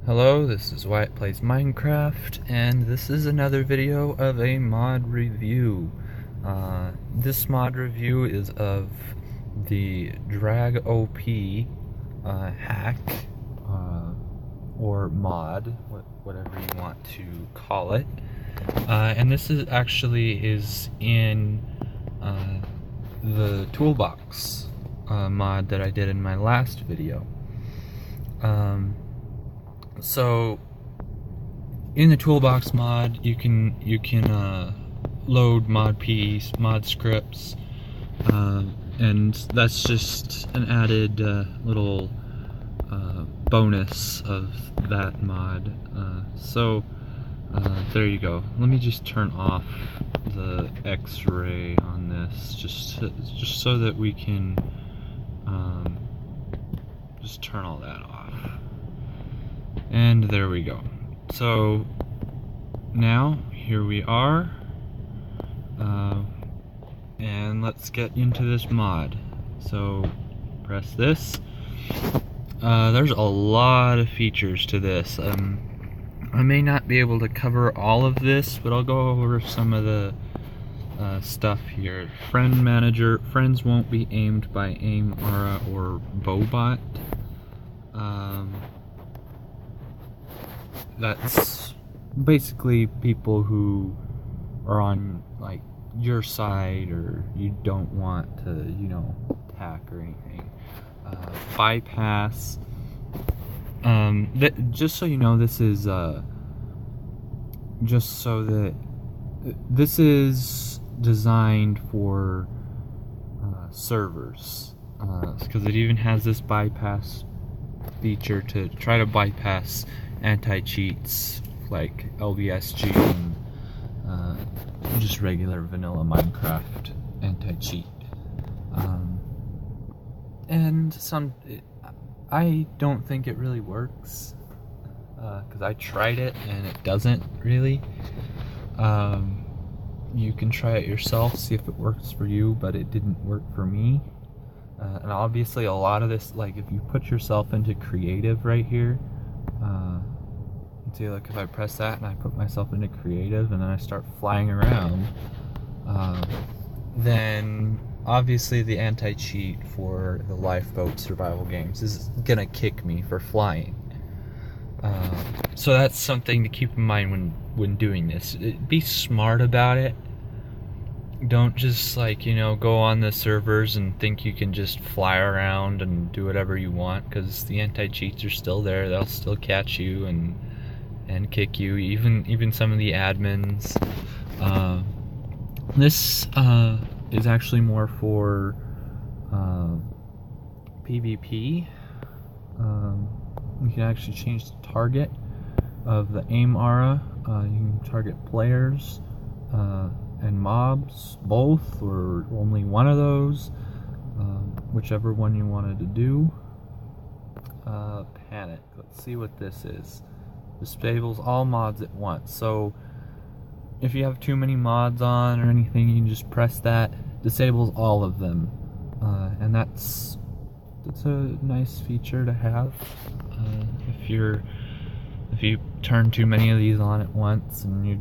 Hello, this is Wyatt Plays Minecraft, and this is another video of a mod review. This mod review is of the Drag OP hack, or mod, whatever you want to call it. And this is in the toolbox mod that I did in my last video. So in the toolbox mod, you can load mod PEs, mod scripts, and that's just an added little bonus of that mod. There you go. Let me just turn off the X-ray on this, just so that we can just turn all that off. And there we go. So now here we are, and let's get into this mod. So press this. There's a lot of features to this. I may not be able to cover all of this, but I'll go over some of the stuff here. Friend manager. Friends won't be aimed by aim, aura, or bowbot. That's basically people who are on like your side, or you don't want to, attack or anything. Bypass. Just so you know, this is just so that this is designed for servers, because it even has this bypass feature to try to bypass anti-cheats like LVSG and just regular vanilla Minecraft anti-cheat. And I don't think it really works, because I tried it and it doesn't really. You can try it yourself, see if it works for you, but it didn't work for me. And obviously a lot of this, like if you put yourself into creative right here, see, like if I press that and I put myself into creative and then I start flying around, then obviously the anti-cheat for the lifeboat survival games is gonna kick me for flying. So that's something to keep in mind when doing this. Be smart about it. Don't just go on the servers and think you can just fly around and do whatever you want, because the anti-cheats are still there. They'll still catch you and kick you, even some of the admins. This is actually more for PvP. You can actually change the target of the aim aura. You can target players and mobs, both, or only one of those, whichever one you wanted to do. Panic. Let's see what this is. Disables all mods at once. So if you have too many mods on or anything, you can just press that. Disables all of them, and that's a nice feature to have. If you turn too many of these on at once and you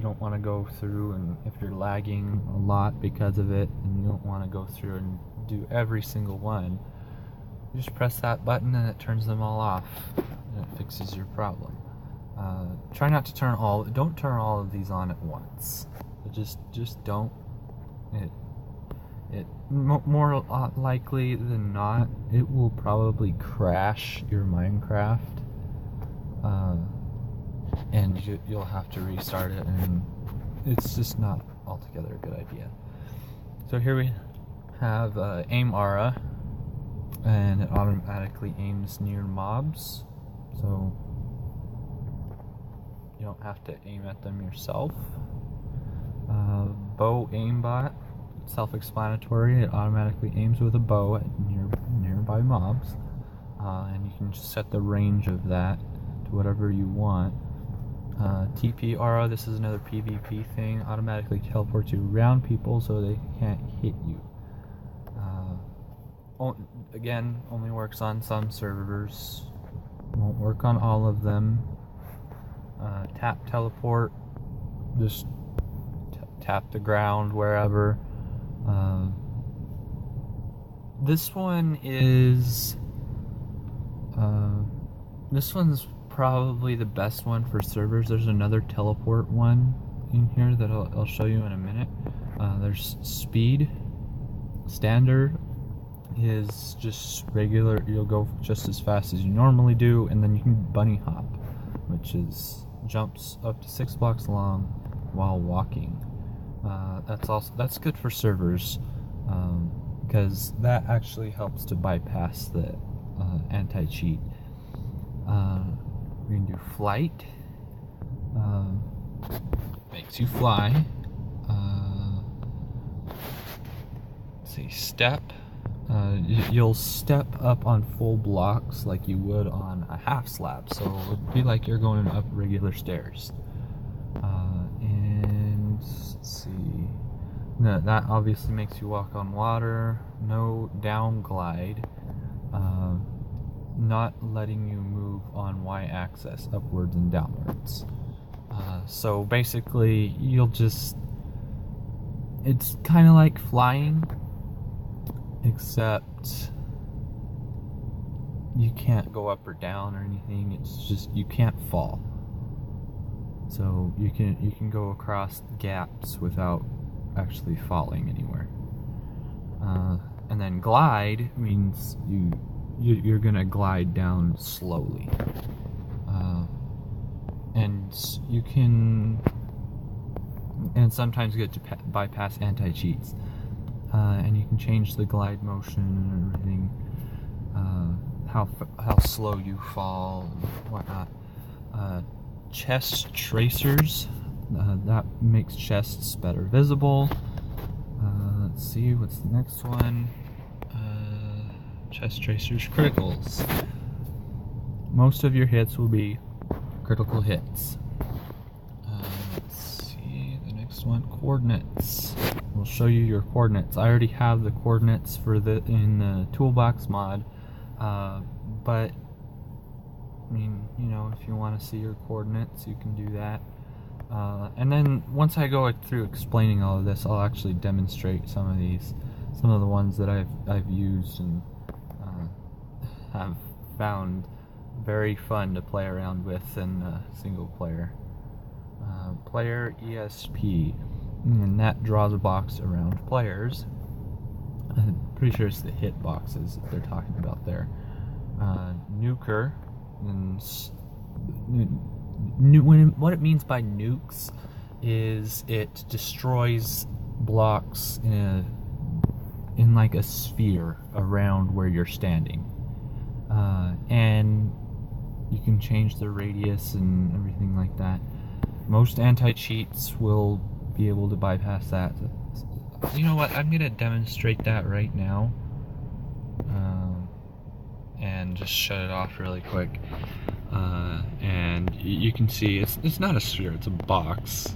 don't want to go through, and if you're lagging a lot because of it and you don't want to go through and do every single one, you just press that button and it turns them all off and it fixes your problem. Try not to don't turn all of these on at once. Just don't. More likely than not, it will probably crash your Minecraft, and you'll have to restart it, and it's just not altogether a good idea. So here we have aim aura, and it automatically aims near mobs, so you don't have to aim at them yourself. Bow aimbot, self-explanatory. It automatically aims with a bow at nearby mobs, and you can just set the range of that to whatever you want. TP aura, this is another PvP thing. Automatically teleports you around people so they can't hit you. Again, only works on some servers. Won't work on all of them. Tap teleport, just tap the ground wherever. This one is this one's probably the best one for servers. There's another teleport one in here that I'll show you in a minute. There's speed. Standard is just regular, you'll go just as fast as you normally do, and then you can bunny hop, which is jumps up to 6 blocks long while walking. That's good for servers, because that actually helps to bypass the anti-cheat. We can do flight, makes you fly. Let's see, step. You'll step up on full blocks like you would on a half slab, so it'd be like you're going up regular stairs. And let's see, no, that obviously makes you walk on water. No down glide, not letting you move on y-axis upwards and downwards. So basically it's kind of like flying, except you can't go up or down or anything. It's just you can't fall. So you can go across gaps without actually falling anywhere. And then glide means you're gonna glide down slowly. And you can sometimes get to bypass anti-cheats. And you can change the glide motion and everything, how slow you fall and whatnot. Chest tracers, that makes chests better visible. Let's see, what's the next one? Chest tracers, criticals. Most of your hits will be critical hits. Let's see, the next one, coordinates. We'll show you your coordinates. I already have the coordinates in the toolbox mod, but I mean, you know, if you want to see your coordinates, you can do that. And then once I go through explaining all of this, I'll actually demonstrate some of the ones that I've used and have found very fun to play around with in single player. Player ESP. And that draws a box around players. I'm pretty sure it's the hit boxes that they're talking about there. Nuker, and what it means by nukes is it destroys blocks in like a sphere around where you're standing, and you can change the radius and everything like that. Most anti-cheats will be able to bypass that. You know what, I'm gonna demonstrate that right now, and just shut it off really quick, and you can see it's not a sphere, it's a box,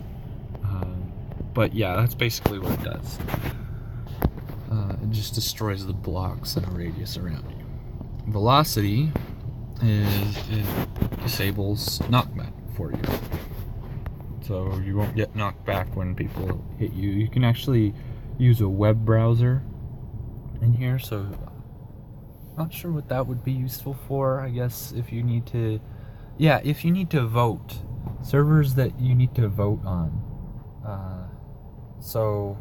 but yeah, that's basically what it does. It just destroys the blocks in a radius around you. Velocity it disables knockback for you. So you won't get knocked back when people hit you. You can actually use a web browser in here, so not sure what that would be useful for. I guess if you need to, if you need to vote, servers that you need to vote on. So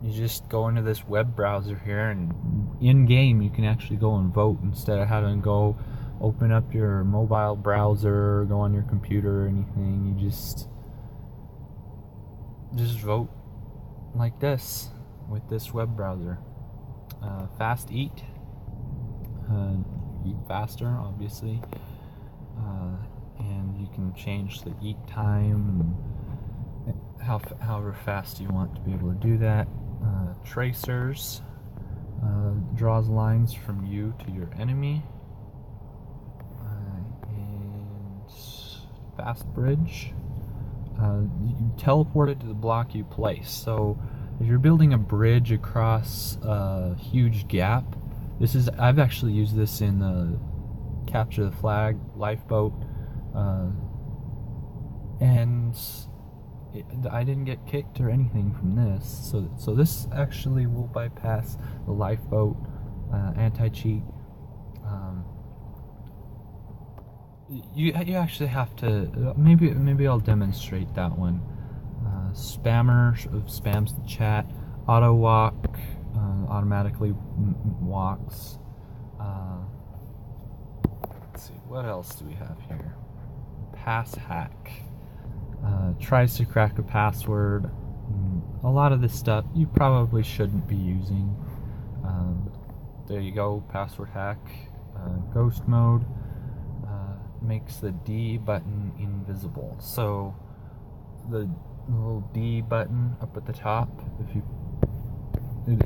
you just go into this web browser here, and in game you can actually go and vote instead of having to go open up your mobile browser or go on your computer or anything. You just vote like this with this web browser. Fast eat, eat faster, obviously, and you can change the eat time and however fast you want to be able to do that. Tracers, draws lines from you to your enemy, and fast bridge. You teleport it to the block you place. So if you're building a bridge across a huge gap, I've actually used this in the capture the flag lifeboat, and I didn't get kicked or anything from this. So this actually will bypass the lifeboat anti-cheat. You actually have to maybe I'll demonstrate that one. Spammer spams the chat. Auto walk automatically walks. Let's see, what else do we have here? Pass hack. Tries to crack a password. A lot of this stuff you probably shouldn't be using. There you go, password hack. Ghost mode makes the D button invisible. So the little D button up at the top,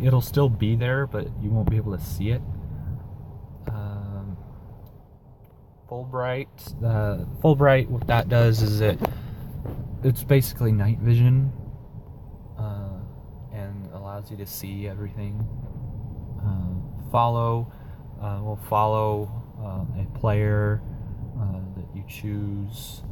it'll still be there, but you won't be able to see it. Fulbright. Fulbright, what that does is it's basically night vision, and allows you to see everything. Follow will follow a player that you choose.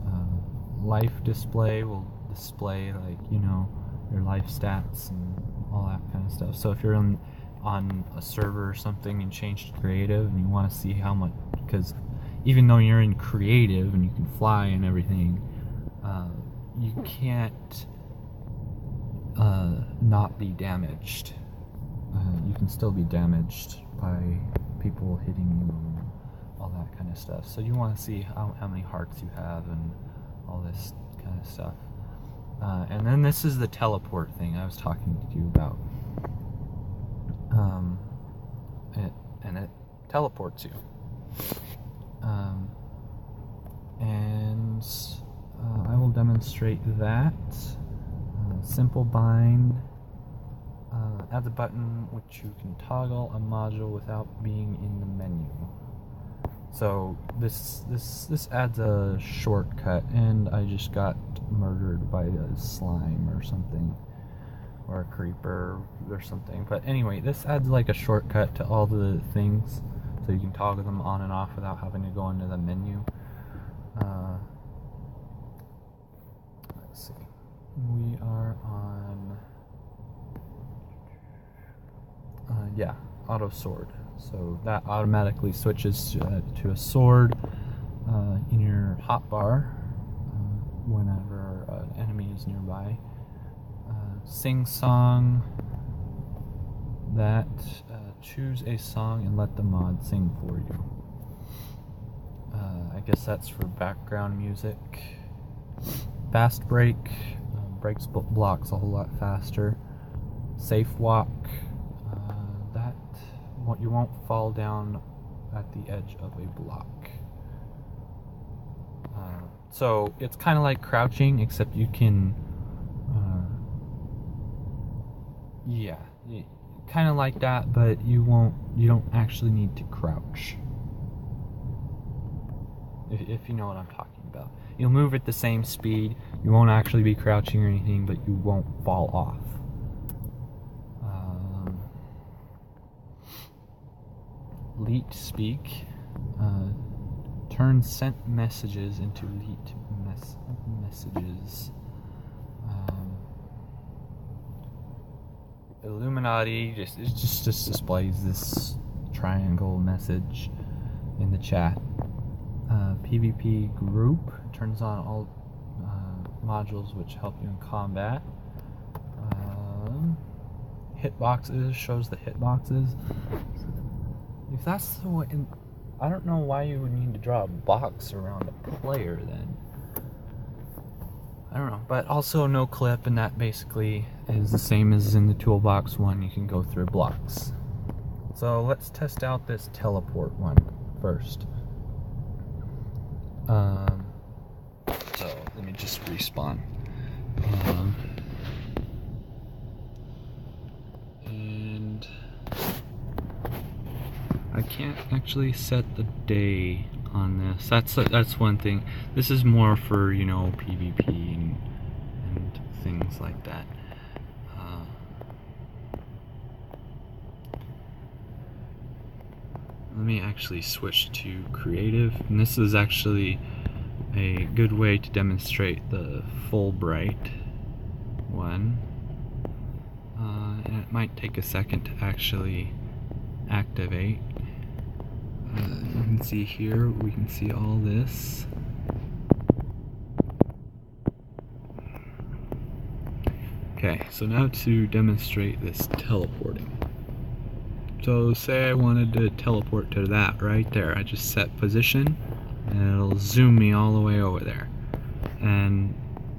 Life display will display, like, you know, your life stats and all that kind of stuff. So if you're on a server or something and change to creative and you want to see how much, because even though you're in creative and you can fly and everything, you can't not be damaged. You can still be damaged by people hitting you and all that kind of stuff. So you want to see how many hearts you have and all this kind of stuff. And then this is the teleport thing I was talking to you about. It teleports you. And I will demonstrate that. Simple bind adds a button which you can toggle a module without being in the menu. So this adds a shortcut, and I just got murdered by a slime or something, or a creeper or something. But anyway, this adds like a shortcut to all the things, so you can toggle them on and off without having to go into the menu. Let's see, we are on yeah, auto sword. So that automatically switches to a sword in your hotbar whenever an enemy is nearby. Sing song. That choose a song and let the mod sing for you. I guess that's for background music. Fast break breaks blocks a whole lot faster. Safe walk. You won't fall down at the edge of a block. So it's kind of like crouching, except you can, yeah, kind of like that, but you don't actually need to crouch. If you know what I'm talking about. You'll move at the same speed. You won't actually be crouching or anything, but you won't fall off. Leet speak. Turn sent messages into leet messages. Illuminati just displays this triangle message in the chat. PvP group turns on all modules which help you in combat. Hitboxes shows the hitboxes. If that's the way, I don't know why you would need to draw a box around a player then. I don't know, but also no clip, and that basically is the same as in the toolbox one. You can go through blocks. So let's test out this teleport one first. So let me just respawn. And I can't actually set the day on this. That's one thing. This is more for, you know, PvP and things like that. Let me actually switch to creative, and this is actually a good way to demonstrate the Fullbright one. And it might take a second to actually activate. You can see here, we can see all this. Okay, so now to demonstrate this teleporting. So say I wanted to teleport to that right there. I just set position and it'll zoom me all the way over there. And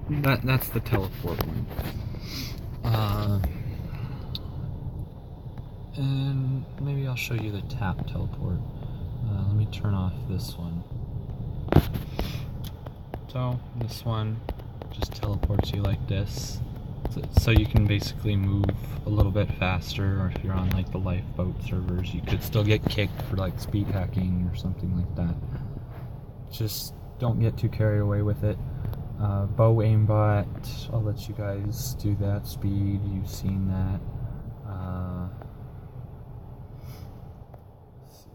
that's the teleport one. And maybe I'll show you the tap teleport. Let me turn off this one. So this one just teleports you like this. So you can basically move a little bit faster, or if you're on like the lifeboat servers, you could still get kicked for like speed hacking or something like that. Just don't get too carried away with it. Bow aimbot, I'll let you guys do that. Speed, you've seen that. Let's see.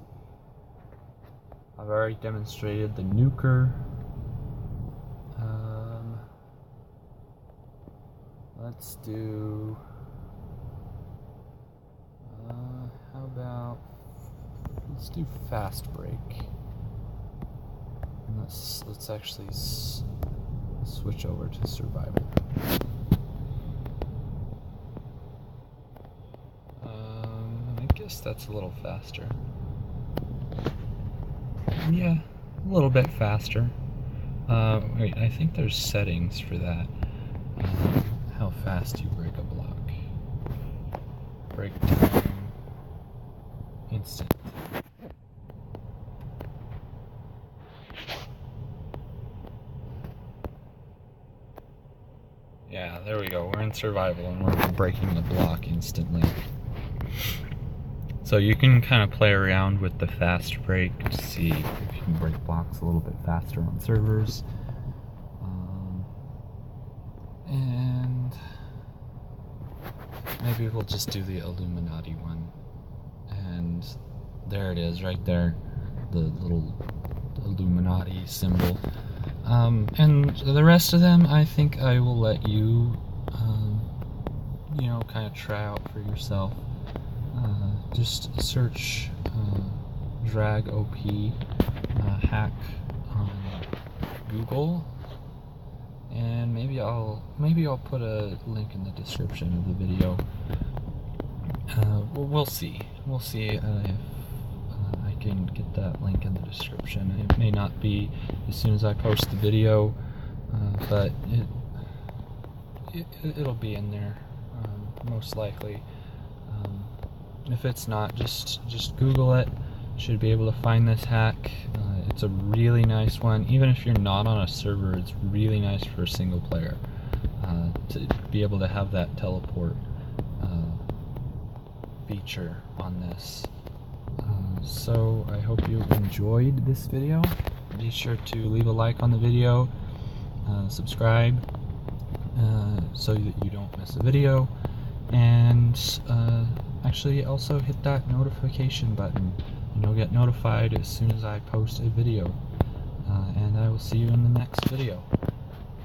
I've already demonstrated the nuker. Let's do, how about, let's do fast break. And let's actually switch over to survival. I guess that's a little faster. Yeah, a little bit faster. Wait, I think there's settings for that. How fast you break a block. Break time, instant. Yeah, there we go. We're in survival and we're breaking the block instantly. So you can kind of play around with the fast break to see if you can break blocks a little bit faster on servers. And maybe we'll just do the Illuminati one. And there it is, right there, the little Illuminati symbol. And the rest of them, I think I will let you, you know, kind of try out for yourself. Just search drag OP hack on Google. And maybe I'll put a link in the description of the video. We'll see. We'll see if I can get that link in the description. It may not be as soon as I post the video, but it'll be in there most likely. If it's not, just Google it. Should be able to find this hack. It's a really nice one. Even if you're not on a server, it's really nice for a single player to be able to have that teleport feature on this. So I hope you enjoyed this video. Be sure to leave a like on the video, subscribe so that you don't miss a video, and actually also hit that notification button. You'll get notified as soon as I post a video. And I will see you in the next video.